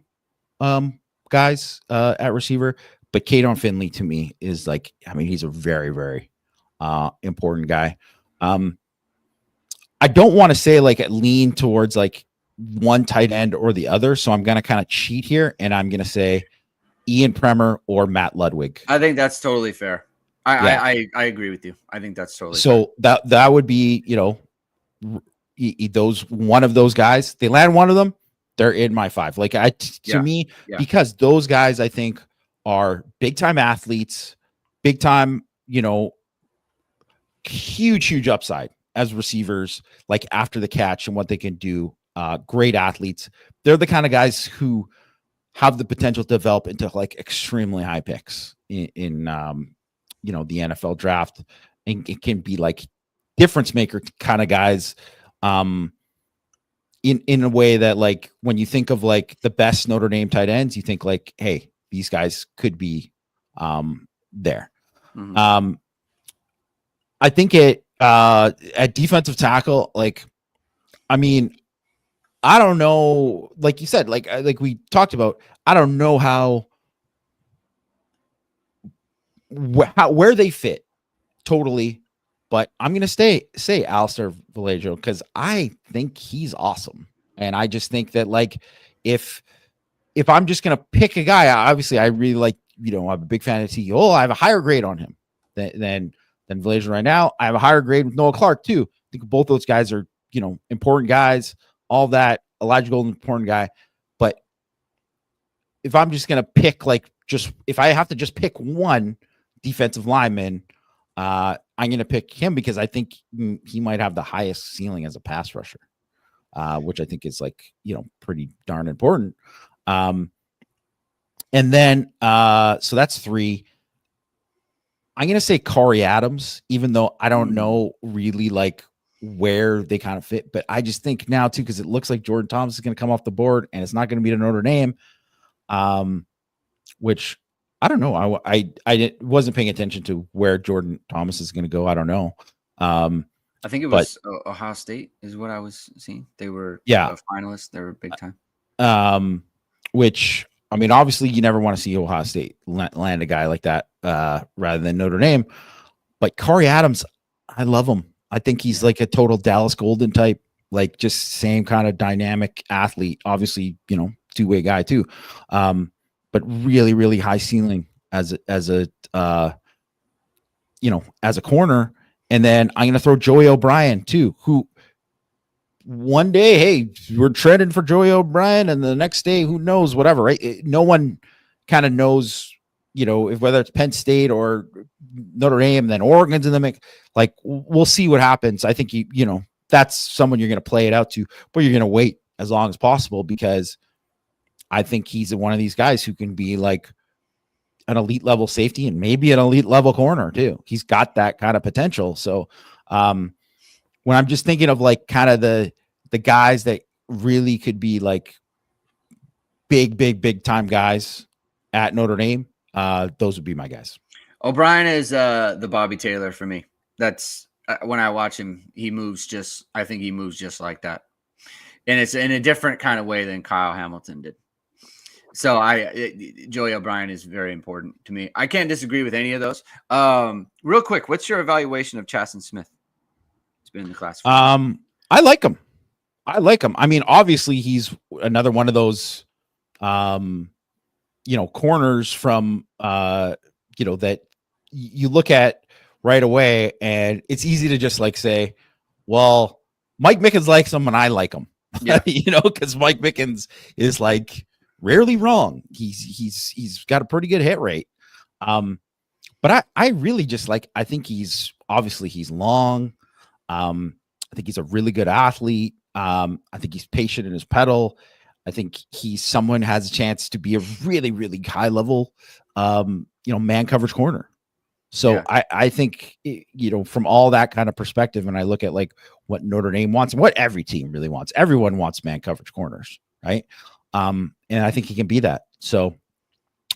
guys at receiver. But Caden Finley to me is he's a very, very important guy. I don't want to say lean towards one tight end or the other. So I'm going to kind of cheat here, and I'm going to say Ian Premer or Matt Ludwig. I think that's totally fair. I agree with you. I think that's totally so fair. That would be, one of those guys. They land one of them, they're in my 5. Because those guys I think are big time athletes, big time, huge upside as receivers, after the catch and what they can do. Great athletes. They're the kind of guys who have the potential to develop into extremely high picks in the NFL draft, and it can be difference maker kind of guys. In a way that when you think of the best Notre Dame tight ends, you think hey, these guys could be there. Mm-hmm. I think at defensive tackle, I mean, I don't know, like you said, like we talked about, I don't know where they fit totally, but I'm going to say Alistair Vallejo because I think he's awesome. And I just think that if I'm just going to pick a guy, obviously I really I'm a big fan of T. I have a higher grade on him than Vallejo right now. I have a higher grade with Noah Clark too. I think both those guys are, important guys, all that. Elijah Golden, important guy. But if I'm just going to pick, if I have to just pick one defensive lineman, I'm going to pick him because I think he might have the highest ceiling as a pass rusher, which I think is pretty darn important. And then, so that's 3. I'm going to say Corey Adams, even though I don't know really where they kind of fit, but I just think now too, because it looks like Jordan Thomas is going to come off the board and it's not going to be to Notre Dame, which I don't know. I wasn't paying attention to where Jordan Thomas is going to go. I don't know. I think it was Ohio State is what I was seeing. They were a finalist. They were big time. Which I mean, obviously, you never want to see Ohio State land a guy like that rather than Notre Dame. But Corey Adams, I love him. I think he's like a total Dallas Golden type, like just same kind of dynamic athlete. Obviously, two-way guy too, but really, really high ceiling as a corner. And then I'm going to throw Joey O'Brien too, who one day, hey, we're trending for Joey O'Brien, and the next day, who knows, whatever, right? No one kind of knows, if whether it's Penn State or Notre Dame, then Oregon's in the mix. Like, we'll see what happens. I think that's someone you're going to play it out to, but you're going to wait as long as possible, because I think he's one of these guys who can be like an elite level safety and maybe an elite level corner too. He's got that kind of potential. So, when I'm just thinking of like kind of the guys that really could be like big time guys at Notre Dame, those would be my guys. O'Brien is the Bobby Taylor for me. That's when I watch him, I think he moves just like that. And it's in a different kind of way than Kyle Hamilton did. So Joey O'Brien is very important to me. I can't disagree with any of those. Real quick, what's your evaluation of Chasen Smith? Been in the class. I like him. I mean, obviously he's another one of those corners from that you look at right away, and it's easy to just like say, well, Mike Mickens likes him and I like him. Yeah. Because Mike Mickens is like rarely wrong. He's got a pretty good hit rate. But I really just I think he's long. I think he's a really good athlete. I think he's patient in his pedal. I think he's someone has a chance to be a really, really high level, man coverage corner. So yeah. I think, from all that kind of perspective, and I look at like what Notre Dame wants and what every team really wants, everyone wants man coverage corners. Right. And I think he can be that. So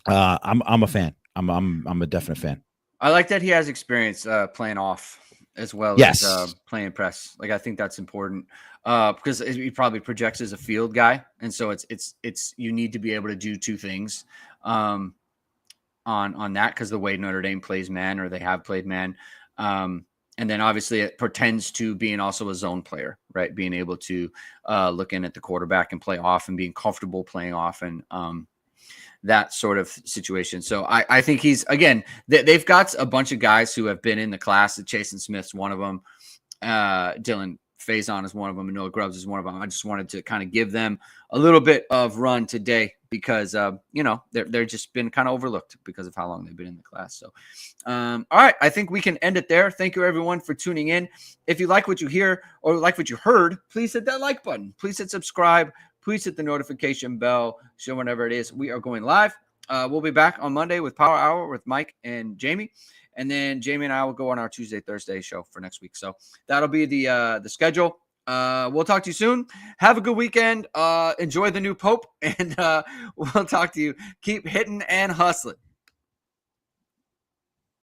I'm a fan. I'm a definite fan. I like that he has experience playing off as well as playing press. Like, I think that's important because he probably projects as a field guy. And so it's you need to be able to do two things on that, because the way Notre Dame plays man, or they have played man. And then obviously it pertains to being also a zone player, right? Being able to look in at the quarterback and play off, and being comfortable playing off, and that sort of situation. So I think he's, again, they've got a bunch of guys who have been in the class. Chasen Smith's one of them. Dylan Faison is one of them. And Noah Grubbs is one of them. I just wanted to kind of give them a little bit of run today because, they're just been kind of overlooked because of how long they've been in the class. So, all right, I think we can end it there. Thank you, everyone, for tuning in. If you like what you hear or like what you heard, please hit that like button. Please hit subscribe. Please hit the notification bell so whenever it is we are going live. We'll be back on Monday with Power Hour with Mike and Jamie. And then Jamie and I will go on our Tuesday, Thursday show for next week. So that'll be the schedule. We'll talk to you soon. Have a good weekend. Enjoy the new Pope. And we'll talk to you. Keep hitting and hustling.